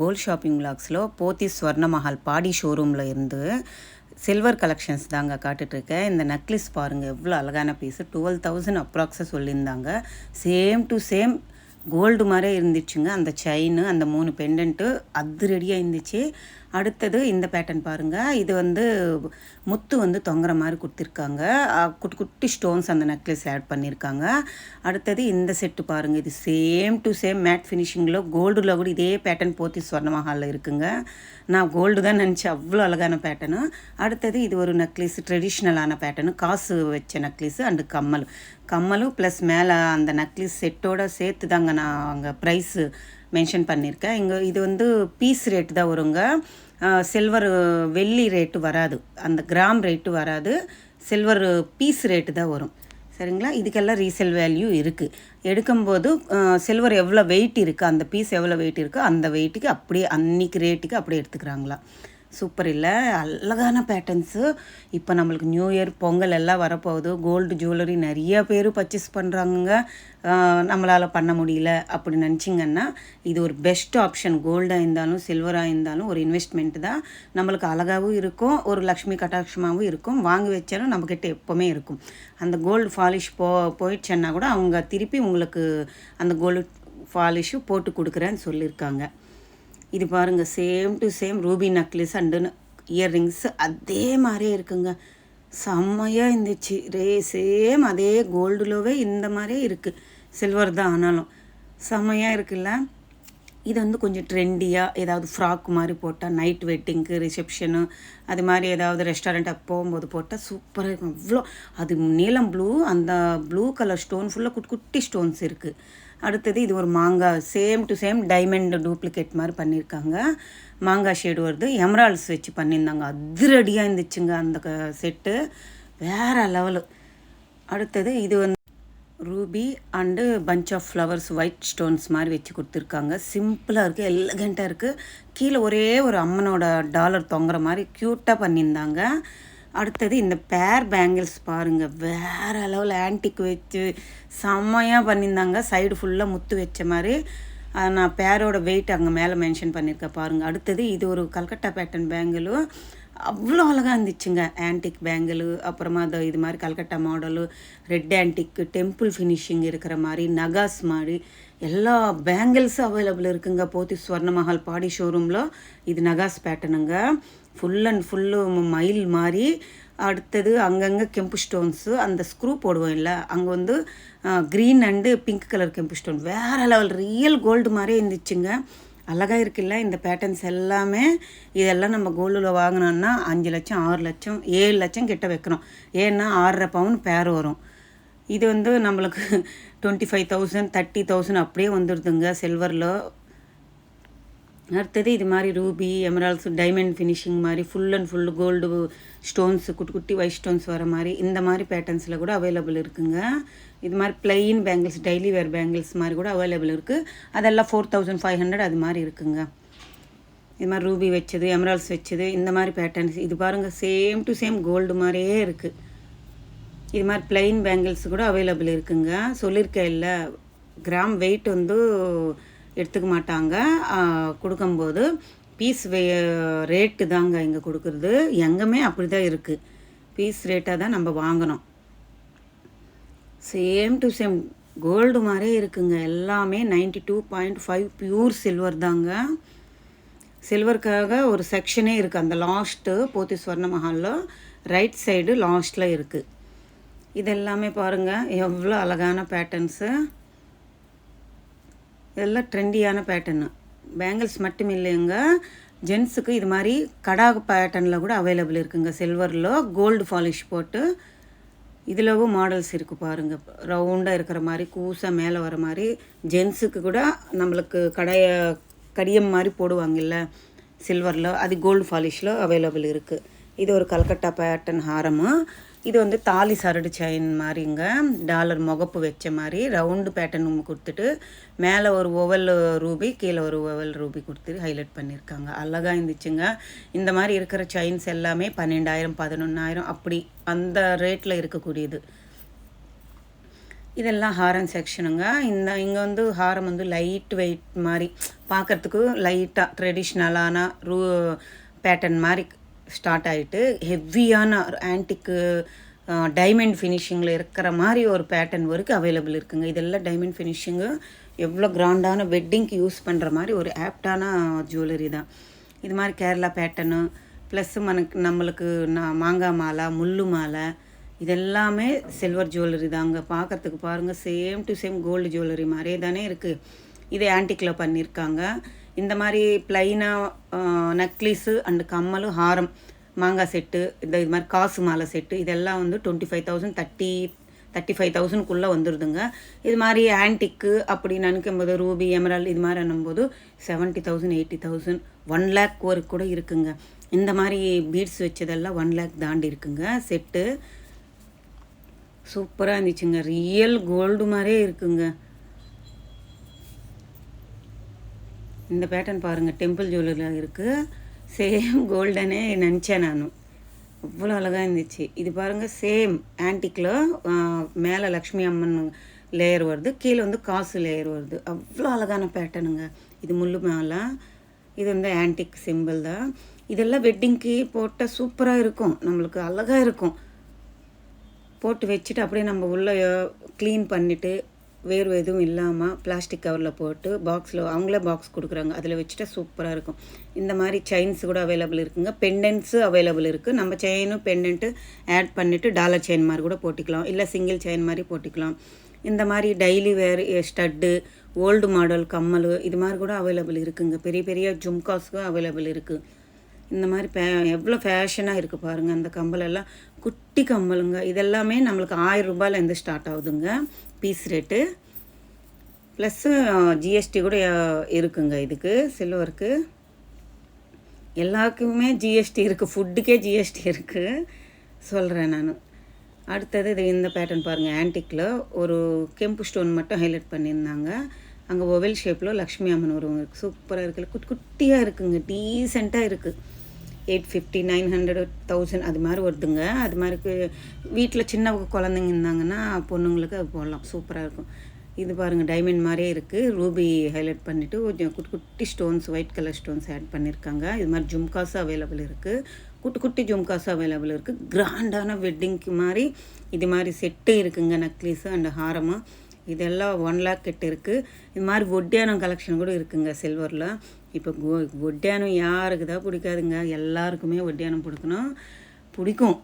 Gold shopping விலாக்ஸில் போத்தி ஸ்வர்ணமஹால் பாடி ஷோரூமில் இருந்து silver collections தாங்க காட்டுட்ருக்கேன். இந்த நெக்லஸ் பாருங்கள், எவ்வளோ அழகான பீஸு. 12,000 அப்ராக்ஸாக சொல்லியிருந்தாங்க. சேம் டு சேம் கோல்டு மாதிரியே இருந்துச்சுங்க. அந்த செயின், அந்த 3 பெண்டன்ட்டு அது ரெடியாக இருந்துச்சு. அடுத்தது இந்த பேட்டர்ன் பாருங்கள், இது முத்து தொங்குற மாதிரி கொடுத்துருக்காங்க. குட்டி குட்டி ஸ்டோன்ஸ் அந்த நெக்லஸ் ஆட் பண்ணியிருக்காங்க. அடுத்தது இந்த செட்டு பாருங்கள், இது சேம் டு சேம் மேட் ஃபினிஷிங்கில் கோல்டில் கூட இதே பேட்டர்ன் போத்தி ஸ்வர்ணமஹாலில் இருக்குங்க. நான் கோல்டு தான் நினச்சேன், அவ்வளோ அழகான பேட்டர்னு. அடுத்தது இது ஒரு நெக்லஸ், ட்ரெடிஷ்னலான பேட்டர்னு, காசு வச்ச நெக்லஸ் அண்டு கம்மலும் ப்ளஸ் மேலே அந்த நெக்லஸ் செட்டோடு சேர்த்து தாங்க நான் அங்கே ப்ரைஸு மென்ஷன் பண்ணியிருக்கேன். இது பீஸ் ரேட்டு தான் வருங்க. சில்வர் வெள்ளி ரேட்டு வராது, அந்த கிராம் ரேட்டு வராது, சில்வர் பீஸ் ரேட்டு தான் வரும். சரிங்களா? இதுக்கெல்லாம் ரீசேல் வேல்யூ இருக்குது. எடுக்கும்போது சில்வர் எவ்வளோ வெயிட் இருக்குது, அந்த பீஸ் எவ்வளோ வெயிட் இருக்கோ அந்த வெயிட்டுக்கு அப்படியே அன்றைக்கி ரேட்டுக்கு அப்படியே எடுத்துக்கிறாங்களா. சூப்பர் இல்லை? அழகான பேட்டர்ன்ஸு. இப்போ நம்மளுக்கு நியூ இயர், பொங்கல் எல்லாம் வரப்போகுது. கோல்டு ஜுவல்லரி நிறைய பேர் பர்ச்சேஸ் பண்ணுறாங்க. நம்மளால் பண்ண முடியல அப்படி நினச்சிங்கன்னா இது ஒரு பெஸ்ட் ஆப்ஷன். கோல்டாக இருந்தாலும் சில்வராக இருந்தாலும் ஒரு இன்வெஸ்ட்மெண்ட் தான். நம்மளுக்கு அழகாகவும் இருக்கும், ஒரு லக்ஷ்மி கட்டாட்சமாகவும் இருக்கும். வாங்கி வச்சாலும் நம்மக்கிட்ட எப்போவுமே இருக்கும். அந்த கோல்டு ஃபாலிஷ் போயிடுச்சுன்னா கூட அவங்க திருப்பி உங்களுக்கு அந்த கோல்டு ஃபாலிஷு போட்டு கொடுக்குறேன்னு சொல்லியிருக்காங்க. இது பாருங்கள், same to same Ruby necklace and earrings அதே மாதிரியே இருக்குங்க. செம்மையாக இருந்துச்சு. சேம் அதே கோல்டுலவே இந்த மாதிரியே இருக்குது. சில்வர் தான் ஆனாலும் செம்மையாக இருக்குல்ல. இது கொஞ்சம் ட்ரெண்டியாக ஏதாவது ஃப்ராக் மாதிரி போட்டால் நைட் வெட்டிங்க்கு, ரிசப்ஷனு, அது மாதிரி ஏதாவது ரெஸ்டாரண்ட்டாக போகும்போது போட்டால் சூப்பராக இருக்கும். அவ்வளோ அது நீலம் ப்ளூ, அந்த ப்ளூ கலர் ஸ்டோன் ஃபுல்லாக குட்டி குட்டி ஸ்டோன்ஸ் இருக்குது. அடுத்தது இது ஒரு மாங்காய், same to same diamond duplicate மாதிரி பண்ணியிருக்காங்க. மாங்காய் ஷேடு வருது, எமரால்ட்ஸ் வச்சு பண்ணியிருந்தாங்க. அதிரடியாக இருந்துச்சுங்க அந்த செட்டு, வேறு லெவலு. அடுத்தது இது ruby and bunch of flowers white stones மாதிரி வச்சு கொடுத்துருக்காங்க. சிம்பிளாக இருக்குது, எலகண்ட்டாக இருக்குது. கீழே ஒரே ஒரு அம்மனோட டாலர் தொங்குற மாதிரி க்யூட்டாக பண்ணியிருந்தாங்க. அடுத்தது இந்த பேர் பேங்கிள்ஸ் பாருங்கள், வேறு லெவல் ஆன்டிக் வச்சு செம்மையாக பண்ணியிருந்தாங்க. சைடு ஃபுல்லாக முத்து வச்ச மாதிரி. நான் பேரோட வெயிட் அங்கே மேலே மென்ஷன் பண்ணியிருக்கேன் பாருங்கள். அடுத்தது இது ஒரு கல்கட்டா பேட்டர்ன் பேங்கிளும் அவ்வளோ அழகாக இருந்துச்சுங்க. ஆன்டிக் பேங்கிள், அப்புறமா இது மாதிரி Calcutta model, red antique, temple finishing இருக்கிற மாதிரி, நகாஸ் மாதிரி எல்லா பேங்கிள்ஸும் அவைலபிள் இருக்குங்க போத்தி ஸ்வர்ணமஹால் பாடி ஷோரூமில். இது நகாஸ் பேட்டர்னுங்க, ஃபுல் அண்ட் ஃபுல்லு மயில் மாதிரி. அடுத்தது அங்கங்கே கெம்பு ஸ்டோன்ஸு, அந்த ஸ்க்ரூ போடுவோம் இல்லை, அங்கே க்ரீன் அண்டு பிங்க் கலர் கெம்பு ஸ்டோன், வேறு லெவல் ரியல் கோல்டு மாதிரியே இருந்துச்சுங்க. அழகாக இருக்குல்ல இந்த பேட்டர்ன்ஸ் எல்லாமே. இதெல்லாம் நம்ம கோல்டில் வாங்கினோன்னா 5 லட்சம் 6 லட்சம் 7 லட்சம் கிட்ட வைக்கணும். ஏன்னா 6.5 பவுன் பேர் வரும். இது நம்மளுக்கு 25,000 30,000 அப்படியே வந்துடுதுங்க சில்வரில். அடுத்தது இது மாதிரி ரூபி, எமரால்ட்ஸ், டைமண்ட் ஃபினிஷிங் மாதிரி full and full gold stones, குட்டி குட்டி ஒயிட் ஸ்டோன்ஸ் வர மாதிரி இந்த மாதிரி பேட்டர்ன்ஸில் கூட அவைலபிள் இருக்குங்க. இது மாதிரி பிளெயின் பேங்கிள்ஸ், டெய்லி வேர் பேங்கிள்ஸ் மாதிரி கூட அவைலபிள் இருக்குது. அதெல்லாம் 4,500 அது மாதிரி இருக்குங்க. இது மாதிரி ரூபி வச்சது, எமரால்ட்ஸ் வச்சது, இந்த மாதிரி பேட்டர்ன்ஸ். இது பாருங்கள், சேம் டு சேம் கோல்டு மாதிரியே இருக்குது. இது மாதிரி பிளெயின் பேங்கிள்ஸ் கூட அவைலபிள் இருக்குங்க. சொல்லியிருக்கேன் இல்லை, கிராம் வெயிட் எடுத்துக்க மாட்டாங்க கொடுக்கும்போது. பீஸ் ரேட்டு தாங்க இங்கே கொடுக்குறது. எங்கேயுமே அப்படி தான் இருக்குது, பீஸ் ரேட்டாக தான் நம்ம வாங்கணும். சேம் டு சேம் கோல்டு மாதிரியே இருக்குங்க. எல்லாமே 92.5 பியூர் சில்வர் தாங்க. சில்வருக்காக ஒரு செக்ஷனே இருக்குது. அந்த லாஸ்ட்டு போத்தி ஸ்வர்ணமஹாலில் ரைட் சைடு லாஸ்ட்டில் இருக்குது. இதெல்லாமே பாருங்கள், எவ்வளோ அழகான பேட்டர்ன்ஸு. இதெல்லாம் ட்ரெண்டியான பேட்டர்னு. பேங்கிள்ஸ் மட்டும் இல்லைங்க, ஜென்ஸுக்கு இது மாதிரி கடாக பேட்டர்னில் கூட அவைலபிள் இருக்குங்க. சில்வரில் கோல்டு ஃபாலிஷ் போட்டு இதிலவும் மாடல்ஸ் இருக்குது பாருங்கள். ரவுண்டாக இருக்கிற மாதிரி, கூசாக மேலே வர மாதிரி. ஜென்ஸுக்கு கூட நம்மளுக்கு கடியம் மாதிரி போடுவாங்கல்ல சில்வரில், அது கோல்டு ஃபாலிஷில் அவைலபிள் இருக்குது. இது ஒரு கல்கட்டா பேட்டர்ன் ஹாரமு. இது தாலி சரடு செயின் மாதிரிங்க, டாலர் முகப்பு வச்ச மாதிரி ரவுண்டு பேட்டர்ன் கொடுத்துட்டு மேலே ஒரு ஓவல் ரூபி, கீழே ஒரு ஓவல் ரூபி கொடுத்துட்டு ஹைலைட் பண்ணியிருக்காங்க. அழகாக இருந்துச்சுங்க. இந்த மாதிரி இருக்கிற செயின்ஸ் எல்லாமே 12,000 11,000 அப்படி அந்த ரேட்டில் இருக்கக்கூடியது. இதெல்லாம் ஹாரம் செக்ஷனுங்க. இங்கே வந்து ஹாரம் வந்து லைட் வெயிட் மாதிரி பார்க்குறதுக்கு லைட்டாக ட்ரெடிஷ்னலான பேட்டர்ன் மாதிரி ஸ்டார்ட் ஆகிட்டு ஹெவியான ஆன்டிக்கு டைமண்ட் ஃபினிஷிங்கில் இருக்கிற மாதிரி ஒரு பேட்டர்ன் வரைக்கும் அவைலபிள் இருக்குங்க. இதெல்லாம் டைமண்ட் ஃபினிஷிங்கு எவ்வளோ கிராண்டான வெட்டிங்க்கு யூஸ் பண்ணுற மாதிரி ஒரு ஆப்டான ஜுவல்லரி தான். இது மாதிரி கேரளா பேட்டர்னு ப்ளஸ் நம்மளுக்கு மாங்காய் மாலை, முள்ளு மாலை, இதெல்லாமே சில்வர் ஜுவல்லரி தாங்க. பார்க்குறதுக்கு பாருங்கள், same to same gold jewellery மாதிரியே தானே இருக்குது. இது ஆன்டிக்கில் பண்ணியிருக்காங்க. இந்த மாதிரி ப்ளைனாக நெக்லீஸு அண்டு கம்மலும் ஹாரம் மாங்காய் செட்டு, இது மாதிரி காசு மாலை செட்டு, இதெல்லாம் வந்து 25,000 35,000க்குள்ளே வந்துடுதுங்க. இது மாதிரி ஆன்டிக்கு அப்படி நினைக்கும்போது ரூபி எமரால்டு இது மாதிரி அனும்போது 70,000 80,000 1 lakh வரைக்கும் கூட இருக்குங்க. இந்த மாதிரி பீட்ஸ் வச்சதெல்லாம் 1 lakh தாண்டி இருக்குங்க செட்டு. சூப்பராக இருந்துச்சுங்க. ரியல் கோல்டு மாதிரியே இருக்குங்க. இந்த பேட்டர்ன் பாருங்கள், டெம்பிள் ஜுவல்லரியில் இருக்குது. சேம் கோல்டனே நினச்சேன் நான். அவ்வளோ அழகாக இருந்துச்சு. இது பாருங்கள், சேம் ஆன்டிக்கில் மேலே லக்ஷ்மி அம்மன் லேயர் வருது, கீழே வந்து காசு லேயர் வருது. அவ்வளோ அழகான பேட்டர்னுங்க. இது முள்ளு மேலே, இது வந்து ஆன்டிக் சிம்பிள் தான். இதெல்லாம் வெட்டிங்க்கு போட்டால் சூப்பராக இருக்கும், நம்மளுக்கு அழகாக இருக்கும். போட்டு வச்சுட்டு அப்படியே நம்ம உள்ளே க்ளீன் பண்ணிவிட்டு வேறு எதுவும் இல்லாமல் பிளாஸ்டிக் கவரில் போட்டு பாக்ஸில் அவங்களே பாக்ஸ் கொடுக்குறாங்க, அதில் வச்சுட்டா சூப்பராக இருக்கும். இந்த மாதிரி செயின்ஸ் கூட அவைலபிள் இருக்குங்க. பெண்டன்ட்ஸு அவைலபிள் இருக்குது. நம்ம செயினும் பெண்டன்ட்டு ஆட் பண்ணிவிட்டு டாலர் செயின் மாதிரி கூட போட்டிக்கலாம், இல்லை சிங்கிள் செயின் மாதிரி போட்டிக்கலாம். இந்த மாதிரி டெய்லி வேர் ஸ்டட்டு, ஓல்டு மாடல் கம்மல், இது மாதிரி கூட அவைலபிள் இருக்குங்க. பெரிய பெரிய ஜும்காஸுக்கும் அவைலபிள் இருக்குது. இந்த மாதிரி எவ்வளோ ஃபேஷனாக இருக்குது பாருங்கள். அந்த கம்பலெல்லாம் குட்டி கம்பலுங்க. இதெல்லாமே நம்மளுக்கு 1000 ரூபாயிலேருந்து ஸ்டார்ட் ஆகுதுங்க பீஸ் ரேட்டு. ப்ளஸ்ஸு ஜிஎஸ்டி கூட இருக்குங்க இதுக்கு, சில்வருக்கு. எல்லாருக்குமே ஜிஎஸ்டி இருக்குது, ஃபுட்டுக்கே ஜிஎஸ்டி இருக்குது சொல்கிறேன் நான். அடுத்தது இது இந்த பேட்டர்ன் பாருங்கள், ஆன்டிக்கில் ஒரு கெம்பு ஸ்டோன் மட்டும் ஹைலைட் பண்ணியிருந்தாங்க. அங்கே ஒவல் ஷேப்பில் லக்ஷ்மி அம்மன் உருவம் இருக்குது. சூப்பராக இருக்குல்ல, குட்டியாக இருக்குங்க, டீசெண்டாக இருக்குது. 850 900 1000 அது மாதிரி வருதுங்க. அது மாதிரி வீட்டில் சின்ன குழந்தைங்க இருந்தாங்கன்னா பொண்ணுங்களுக்கு அது போடலாம், சூப்பராக இருக்கும். இது பாருங்கள், டைமண்ட் மாதிரியே இருக்குது. ரூபி ஹைலைட் பண்ணிவிட்டு கொஞ்சம் குட்டி குட்டி stones, white colour stones add பண்ணியிருக்காங்க. இது மாதிரி ஜும்காஸும் அவைலபிள் இருக்குது, குட்டி குட்டி ஜும்காஸும் அவைலபிள் இருக்குது. கிராண்டான வெட்டிங்க்கு மாதிரி இது மாதிரி செட்டு இருக்குங்க, நெக்லீஸு அண்ட் ஹாரமும். இதெல்லாம் 1 lakh கிட்ட இருக்குது. இது மாதிரி ஒட்டியானம் கலெக்ஷன் கூட இருக்குங்க சில்வரில். இப்போ ஒட்டியானம் யாருக்கு தான் பிடிக்காதுங்க, எல்லாருக்குமே ஒட்டியானம் பிடிக்கும்.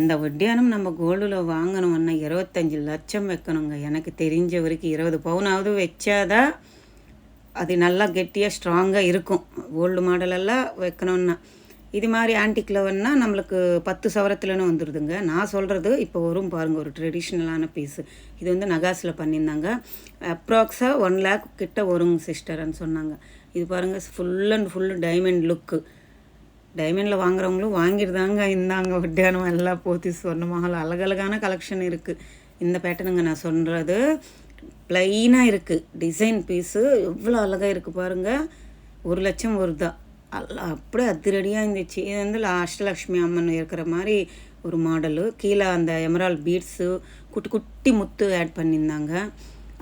இந்த ஒட்டியானம் நம்ம கோல்டில் வாங்கணும்னா 25 லட்சம் வைக்கணுங்க. எனக்கு தெரிஞ்ச வரைக்கும் 20 பவுனாவது வச்சாதான் அது நல்லா கெட்டியாக ஸ்ட்ராங்காக இருக்கும். கோல்டு மாடலெல்லாம் வைக்கணுன்னா இது மாதிரி ஆன்டிக்கில் வேணால் நம்மளுக்கு 10 சவரத்துலன்னு வந்துடுதுங்க. நான் சொல்கிறது இப்போ வரும் பாருங்கள், ஒரு ட்ரெடிஷ்னலான பீஸு. இது வந்து நகாஸில் பண்ணியிருந்தாங்க. அப்ராக்ஸாக 1 lakh கிட்ட வருங்க சிஸ்டர்ன்னு சொன்னாங்க. இது பாருங்கள், ஃபுல் அண்ட் ஃபுல்லு டைமண்ட் லுக்கு. டைமண்டில் வாங்குறவங்களும் வாங்கிடுதாங்க. இந்தாங்க ஒட்டியானம் எல்லாம் போத்தி சொர்ணமஹால் அழகழகான கலெக்ஷன் இருக்குது. இந்த பேட்டர்னுங்க நான் சொல்கிறது. ப்ளைனாக இருக்குது, டிசைன் பீஸு எவ்வளோ அழகாக இருக்குது பாருங்கள். 1 லட்சம் வருதா, அப்படியே அதிரடியாக இருந்துச்சு. இது வந்து அஷ்டலக்ஷ்மி அம்மன் இருக்கிற மாதிரி ஒரு மாடலு. கீழே அந்த எமரால்ட் பீட்ஸு, குட்டி குட்டி முத்து ஆட் பண்ணியிருந்தாங்க.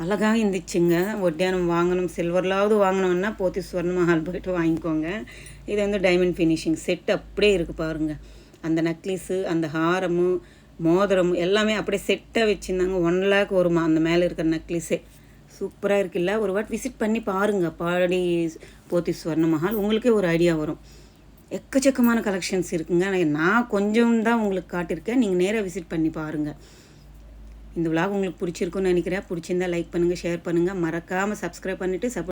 அழகாக இருந்துச்சுங்க. ஒட்டியானம் வாங்கணும், சில்வர்லாவது வாங்கணுன்னா போத்தி ஸ்வர்ணமஹால் போய்ட்டு வாங்கிக்கோங்க. இது வந்து டைமண்ட் ஃபினிஷிங் செட் அப்படியே இருக்குது பாருங்கள். அந்த நெக்லீஸு, அந்த ஹாரமும் மோதிரமும் எல்லாமே அப்படியே செட்டாக வச்சுருந்தாங்க. 1 lakh வருமா அந்த மேலே இருக்கிற நெக்லீஸே. சூப்பராக இருக்குல்ல. ஒரு வாட்டி விசிட் பண்ணி பாருங்கள் பாடி போத்தி ஸ்வர்ணமஹால், உங்களுக்கே ஒரு ஐடியா வரும். எக்கச்சக்கமான கலெக்ஷன்ஸ் இருக்குங்க. நான் கொஞ்சம் தான் உங்களுக்கு காட்டியிருக்கேன், நீங்கள் நேராக விசிட் பண்ணி பாருங்கள். இந்த விலாக் உங்களுக்கு பிடிச்சிருக்குன்னு நினைக்கிறேன். பிடிச்சிருந்தா லைக் பண்ணுங்கள், ஷேர் பண்ணுங்கள், மறக்காமல் சப்ஸ்கிரைப் பண்ணிவிட்டு சப்போர்ட்